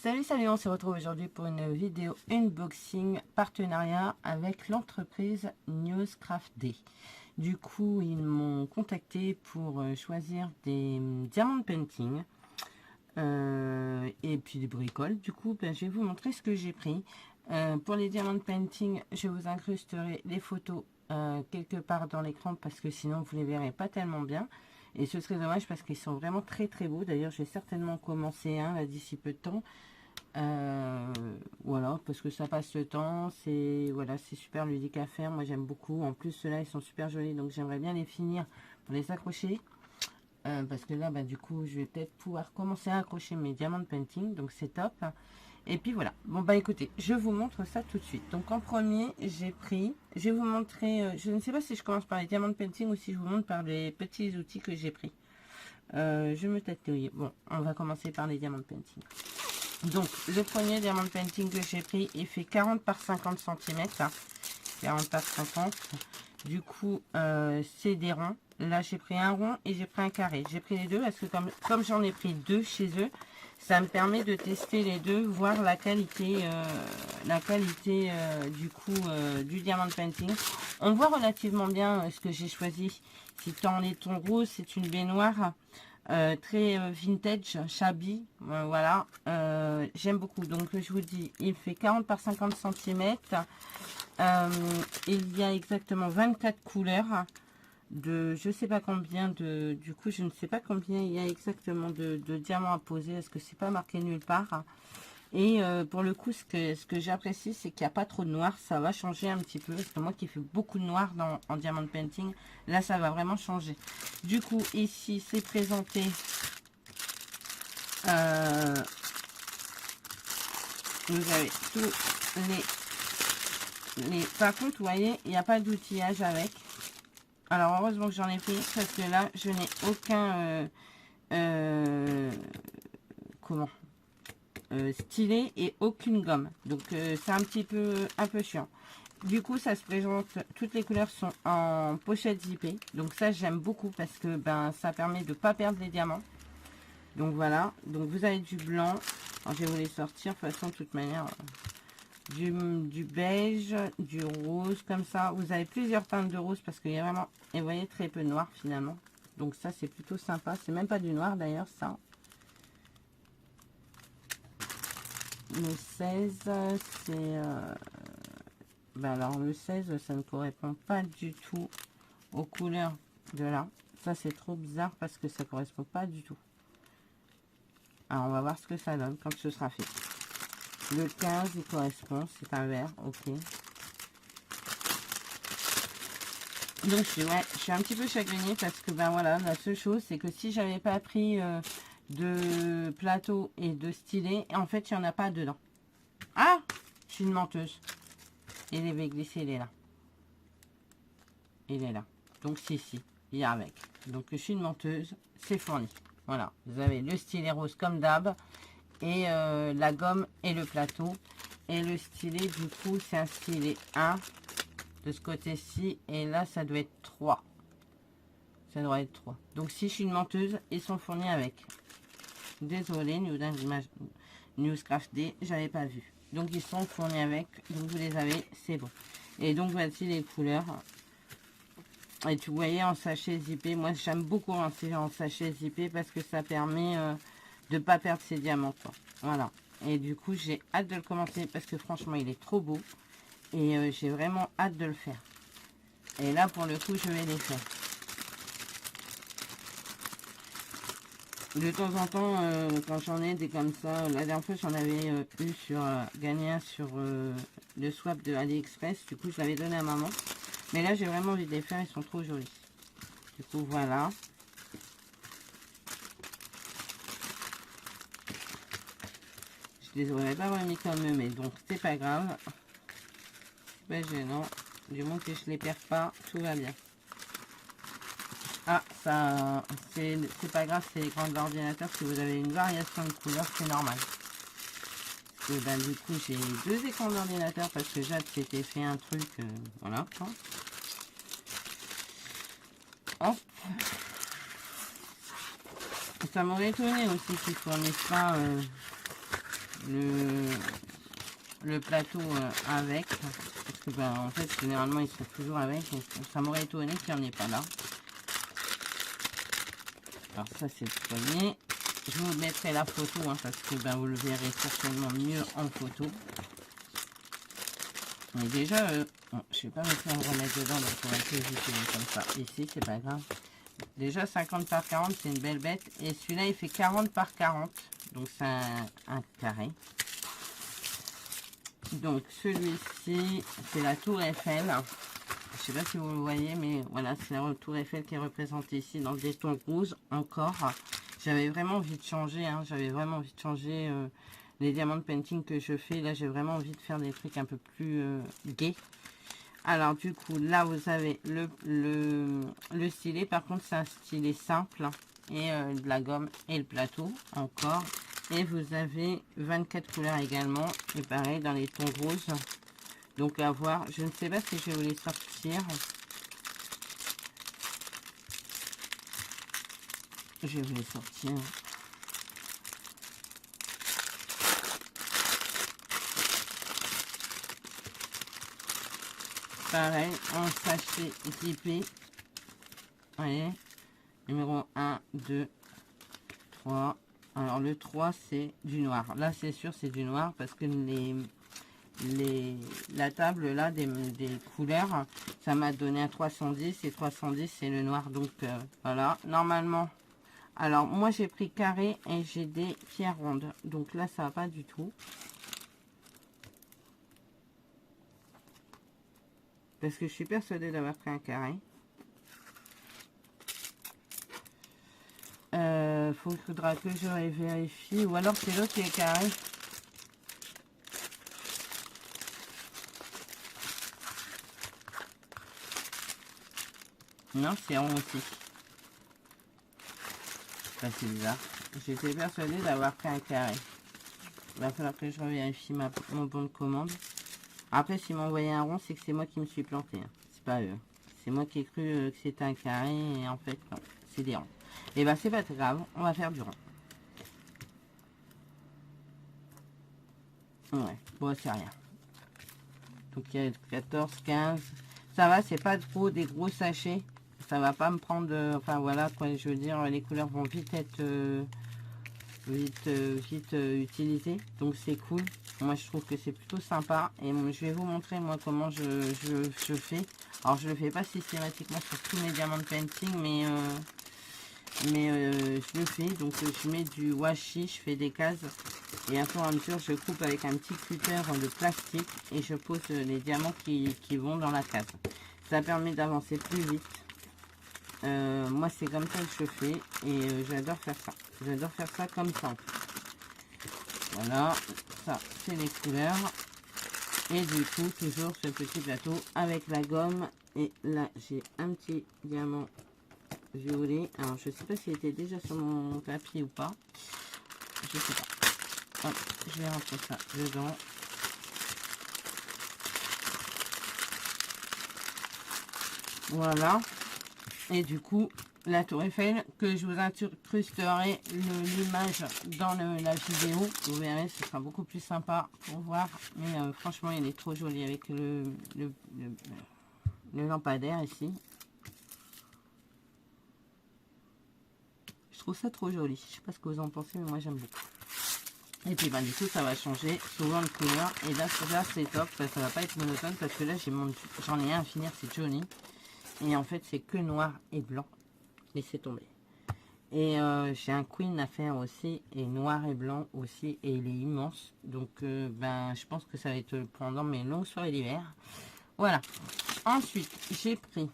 Salut, on se retrouve aujourd'hui pour une vidéo unboxing partenariat avec l'entreprise Newscraft-D. Du coup, ils m'ont contacté pour choisir des diamants painting et puis des bricoles. Du coup, je vais vous montrer ce que j'ai pris. Pour les diamants painting, je vous incrusterai les photos quelque part dans l'écran parce que sinon vous les verrez pas tellement bien. Et ce serait dommage parce qu'ils sont vraiment très beaux. D'ailleurs, je vais certainement commencer un là d'ici peu de temps. Voilà, parce que ça passe le temps, c'est voilà, c'est super ludique à faire. Moi j'aime beaucoup. En plus ceux-là ils sont super jolis, donc j'aimerais bien les finir pour les accrocher. Parce que là du coup je vais peut-être pouvoir commencer à accrocher mes diamants painting, donc c'est top. Et puis voilà, bon écoutez, je vous montre ça tout de suite. Donc en premier j'ai pris, je vais vous montrer, je ne sais pas si je commence par les diamants painting ou si je vous montre par les petits outils que j'ai pris. Je me tâte. Bon, on va commencer par les diamants painting. Donc, le premier diamant painting que j'ai pris, il fait 40 par 50 cm. 40 par 50. Du coup, c'est des ronds. Là, j'ai pris un rond et j'ai pris un carré. J'ai pris les deux parce que comme j'en ai pris deux chez eux, ça me permet de tester les deux, voir la qualité du coup du diamant painting. On voit relativement bien ce que j'ai choisi. C'est en laiton rose, c'est une baignoire. Très vintage, shabby, voilà, j'aime beaucoup. Donc je vous dis, il fait 40 par 50 cm. Il y a exactement 24 couleurs de je sais pas combien de, du coup je ne sais pas combien il y a exactement de diamants à poser, est-ce que c'est pas marqué nulle part. Et pour le coup, ce que j'apprécie, c'est qu'il n'y a pas trop de noir. Ça va changer un petit peu. Parce que moi qui fais beaucoup de noir en diamant painting, là, ça va vraiment changer. Du coup, ici, c'est présenté. Vous avez tous les... Par contre, vous voyez, il n'y a pas d'outillage avec. Alors, heureusement que j'en ai pris. Parce que là, je n'ai aucun... comment stylet et aucune gomme, donc c'est un peu chiant. Du coup ça se présente, toutes les couleurs sont en pochette zippée, donc ça j'aime beaucoup parce que ça permet de pas perdre les diamants. Donc voilà, donc vous avez du blanc. Alors, je vais vous les sortir de toute façon, de toute manière, du beige, du rose comme ça. Vous avez plusieurs teintes de rose parce qu'il y a vraiment, et vous voyez, très peu de noir finalement, donc ça c'est plutôt sympa. C'est même pas du noir d'ailleurs, ça. Le 16, c'est... alors, le 16, ça ne correspond pas du tout aux couleurs de là. Ça, c'est trop bizarre parce que ça ne correspond pas du tout. Alors, on va voir ce que ça donne quand ce sera fait. Le 15, il correspond. C'est un vert, ok. Donc, je suis un petit peu chagrinée parce que, voilà, la seule chose, c'est que si j'avais pas pris... de plateau et de stylet, en fait il n'y en a pas dedans. Ah, je suis une menteuse. Il est glissé, il est là, il est là, donc si il y a avec. Donc je suis une menteuse, c'est fourni. Voilà, vous avez le stylet rose comme d'hab et la gomme et le plateau. Et le stylet, du coup, c'est un stylet 1 de ce côté-ci, et là ça doit être 3. Ça doit être 3. Donc si je suis une menteuse, ils sont fournis avec. Désolé, Newscraft-D, j'avais pas vu. Donc ils sont fournis avec, donc vous les avez, c'est bon. Et donc voici les couleurs. Et tu voyais en sachet zippé, moi j'aime beaucoup en sachet zippé parce que ça permet de pas perdre ses diamants, quoi. Voilà. Et du coup j'ai hâte de le commencer parce que franchement il est trop beau. Et j'ai vraiment hâte de le faire. Et là pour le coup je vais les faire. De temps en temps, quand j'en ai des comme ça, la dernière fois j'en avais eu gagné un sur le swap de AliExpress. Du coup, je l'avais donné à maman. Mais là, j'ai vraiment envie de les faire, ils sont trop jolis. Du coup, voilà. Je les aurais pas remis comme eux, mais donc c'est pas grave. C'est pas gênant. Du moment que je les perds pas, tout va bien. Ah, ça, c'est pas grave, c'est l'écran de l'ordinateur. Si vous avez une variation de couleur, c'est normal. Et du coup, j'ai deux écrans d'ordinateur parce que Jade s'était fait un truc, voilà. Hop. Ça m'aurait étonné aussi qu'ils fournissent pas le plateau avec. Parce que ben, en fait, généralement, ils sont toujours avec. Donc, ça m'aurait étonné qu'il n'y en ait pas là. Alors ça, c'est le premier. Je vous mettrai la photo hein, parce que ben, vous le verrez certainement mieux en photo. Mais déjà, bon, je ne vais pas me faire remettre dedans, donc on va essayer comme ça. Ici, c'est pas grave. Déjà, 50 par 40, c'est une belle bête. Et celui-là, il fait 40 par 40. Donc, c'est un carré. Donc, celui-ci, c'est la tour Eiffel. Je ne sais pas si vous le voyez, mais voilà, c'est la tour Eiffel qui est représentée ici dans des tons rouges encore. J'avais vraiment envie de changer, hein, j'avais vraiment envie de changer les diamants de painting que je fais. Là, j'ai vraiment envie de faire des trucs un peu plus gais. Alors, du coup, là, vous avez le stylet. Par contre, c'est un stylet simple et de la gomme et le plateau encore. Et vous avez 24 couleurs également. Et pareil, dans les tons roses. Donc, à voir. Je ne sais pas si je vais vous les sortir. Je vais vous les sortir. Pareil, en sachet zippé. Vous voyez, numéro 1, 2, 3. Alors, le 3, c'est du noir. Là, c'est sûr, c'est du noir parce que la table, là, des couleurs, ça m'a donné un 310. Et 310, c'est le noir. Donc, voilà. Normalement, alors, moi, j'ai pris carré et j'ai des pierres rondes. Donc, là, ça va pas du tout. Parce que je suis persuadée d'avoir pris un carré. Faudra que je vérifie. Ou alors c'est l'autre qui est carré. Non, c'est rond aussi. Ça, c'est bizarre. J'étais persuadée d'avoir pris un carré. Il va falloir que je vérifie mon bon de commande. Après, s'ils m'ont envoyé un rond, c'est que c'est moi qui me suis planté. Hein. C'est pas eux. C'est moi qui ai cru que c'était un carré. Et en fait, non. C'est des ronds. Et ben, c'est pas très grave. On va faire du rond. Ouais. Bon, c'est rien. Donc, il y a 14, 15. Ça va, c'est pas trop des gros sachets. Ça va pas me prendre... enfin, voilà, quoi. Je veux dire, les couleurs vont vite être... vite utilisées. Donc, c'est cool. Moi, je trouve que c'est plutôt sympa. Et je vais vous montrer, moi, comment je fais. Alors, je le fais pas systématiquement sur tous mes diamants de painting, mais je le fais. Donc, je mets du washi, je fais des cases. Et à fur et à mesure, je coupe avec un petit cutter de plastique. Et je pose les diamants qui vont dans la case. Ça permet d'avancer plus vite. Moi, c'est comme ça que je fais. Et j'adore faire ça. J'adore faire ça comme ça. Voilà, ça c'est les couleurs. Et du coup, toujours ce petit plateau avec la gomme. Et là, j'ai un petit diamant violet. Alors, je sais pas s'il était déjà sur mon tapis ou pas. Je sais pas. Hop, je vais rentrer ça dedans. Voilà. Et du coup, la tour Eiffel, que je vous incrusterai l'image dans la vidéo. Vous verrez, ce sera beaucoup plus sympa pour voir. Mais franchement, il est trop joli avec le lampadaire ici. Je trouve ça trop joli. Je sais pas ce que vous en pensez, mais moi j'aime beaucoup. Et puis du coup, ça va changer souvent de couleur. Et là, c'est top. Ça va pas être monotone parce que là, j'en ai un à finir, c'est Johnny. Et en fait, c'est que noir et blanc. Laissez tomber. Et j'ai un Queen à faire aussi, et noir et blanc aussi, et il est immense. Donc, je pense que ça va être pendant mes longues soirées d'hiver. Voilà. Ensuite, j'ai pris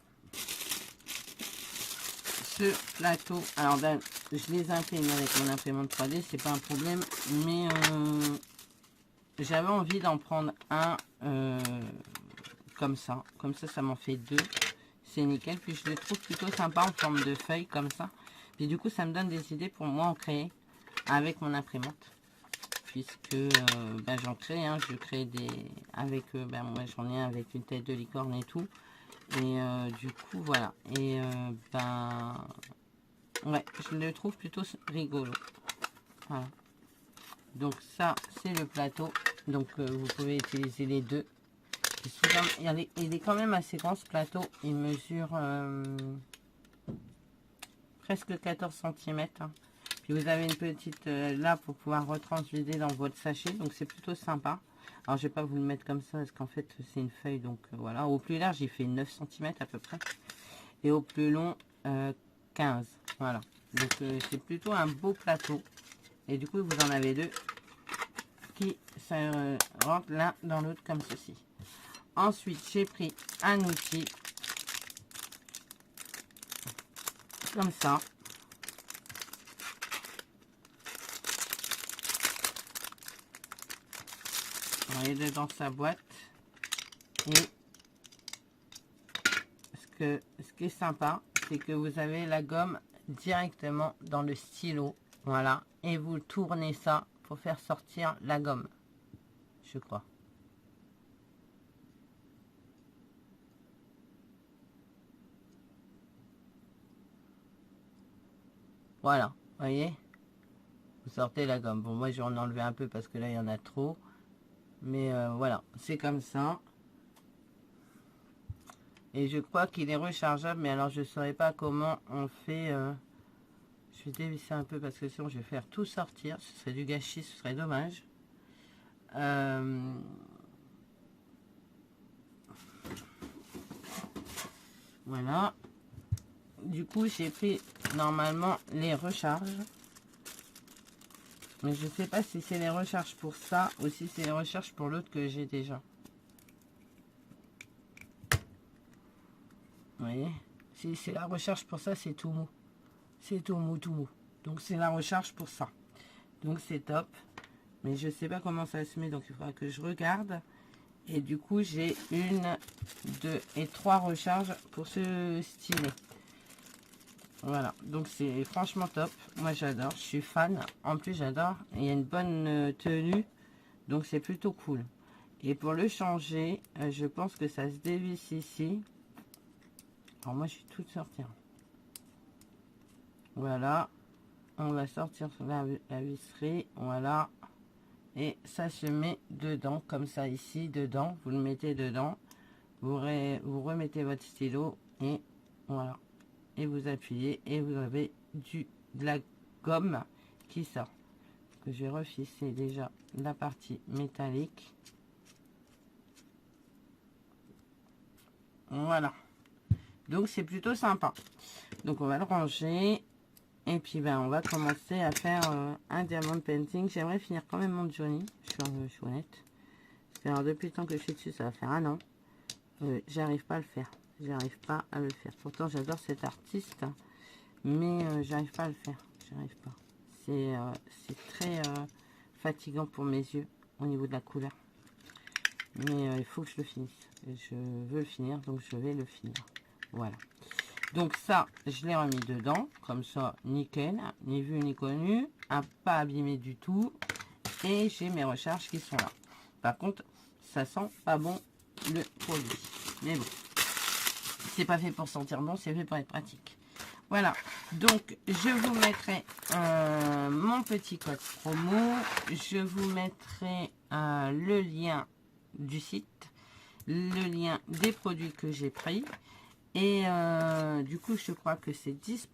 ce plateau. Alors, je les imprime avec mon imprimante 3D, c'est pas un problème. Mais j'avais envie d'en prendre un comme ça. Comme ça, ça m'en fait deux. C'est nickel. Puis, je le trouve plutôt sympa en forme de feuille, comme ça. Puis du coup, ça me donne des idées pour moi en créer avec mon imprimante. Puisque j'en crée, hein, je crée des... avec, moi j'en ai un avec une tête de licorne et tout. Et du coup, voilà. Et ouais, je le trouve plutôt rigolo. Voilà. Donc ça, c'est le plateau. Donc vous pouvez utiliser les deux. Il est quand même assez grand ce plateau. Il mesure presque 14 cm. Hein. Puis vous avez une petite là pour pouvoir retransvider dans votre sachet. Donc c'est plutôt sympa. Alors je vais pas vous le mettre comme ça parce qu'en fait c'est une feuille. Donc voilà. Au plus large, il fait 9 cm à peu près. Et au plus long, 15. Voilà. Donc c'est plutôt un beau plateau. Et du coup vous en avez deux qui rentrent l'un dans l'autre comme ceci. Ensuite j'ai pris un outil comme ça. Vous voyez dedans sa boîte. Et ce qui est sympa, c'est que vous avez la gomme directement dans le stylo. Voilà. Et vous tournez ça pour faire sortir la gomme. Je crois. Voilà. Vous voyez? Vous sortez la gomme. Bon, moi, je vais en enlever un peu parce que là, il y en a trop. Mais voilà. C'est comme ça. Et je crois qu'il est rechargeable. Mais alors, je ne saurais pas comment on fait... Je vais dévisser un peu parce que sinon, je vais faire tout sortir. Ce serait du gâchis. Ce serait dommage. Voilà. Du coup, j'ai pris normalement les recharges. Mais je ne sais pas si c'est les recharges pour ça ou si c'est les recharges pour l'autre que j'ai déjà. Vous voyez? Si c'est la recharge pour ça, c'est tout mou. C'est tout mou, tout mou. Donc c'est la recharge pour ça. Donc c'est top. Mais je ne sais pas comment ça se met, donc il faudra que je regarde. Et du coup, j'ai 1, 2 et 3 recharges pour ce stylet. Voilà, donc c'est franchement top. Moi j'adore, je suis fan. En plus j'adore, il y a une bonne tenue, donc c'est plutôt cool. Et pour le changer, je pense que ça se dévisse ici. Alors moi je suis toute sortie. Voilà, on va sortir la visserie, voilà. Et ça se met dedans, comme ça ici, dedans. Vous le mettez dedans, vous remettez votre stylo et voilà. Et vous appuyez et vous avez de la gomme qui sort. Que je vais refisser déjà la partie métallique. Voilà. Donc c'est plutôt sympa. Donc on va le ranger. Et puis ben on va commencer à faire un diamond painting. J'aimerais finir quand même mon Johnny. Je suis honnête. Parce que alors, depuis le temps que je suis dessus, ça va faire 1 an. J'arrive pas à le faire. J'arrive pas à le faire. Pourtant j'adore cet artiste. Mais j'arrive pas à le faire. J'arrive pas. C'est très fatigant pour mes yeux au niveau de la couleur. Mais il faut que je le finisse. Et je veux le finir, donc je vais le finir. Voilà. Donc ça, je l'ai remis dedans. Comme ça, nickel. Ni vu ni connu. Pas abîmé du tout. Et j'ai mes recharges qui sont là. Par contre, ça sent pas bon le produit. Mais bon. C'est pas fait pour sentir bon, c'est fait pour être pratique. Voilà, donc je vous mettrai mon petit code promo, je vous mettrai le lien du site, le lien des produits que j'ai pris, et du coup je crois que c'est 10%,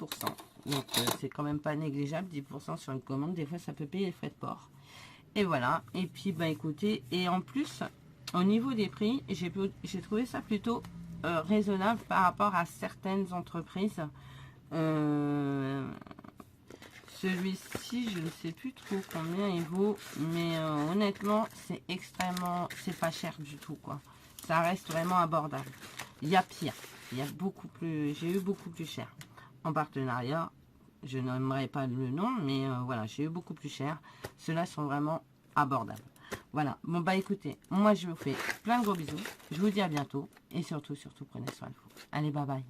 donc c'est quand même pas négligeable, 10% sur une commande, des fois ça peut payer les frais de port. Et voilà, et puis bah écoutez, et en plus, au niveau des prix, j'ai trouvé ça plutôt raisonnable par rapport à certaines entreprises. Celui-ci, je ne sais plus trop combien il vaut, mais honnêtement, c'est pas cher du tout, quoi. Ça reste vraiment abordable. Il y a pire, il y a beaucoup plus, j'ai eu beaucoup plus cher en partenariat. Je n'aimerais pas le nom, mais voilà, j'ai eu beaucoup plus cher. Ceux-là sont vraiment abordables. Voilà, bon bah écoutez, moi je vous fais plein de gros bisous. Je vous dis à bientôt et surtout, prenez soin de vous. Allez, bye bye.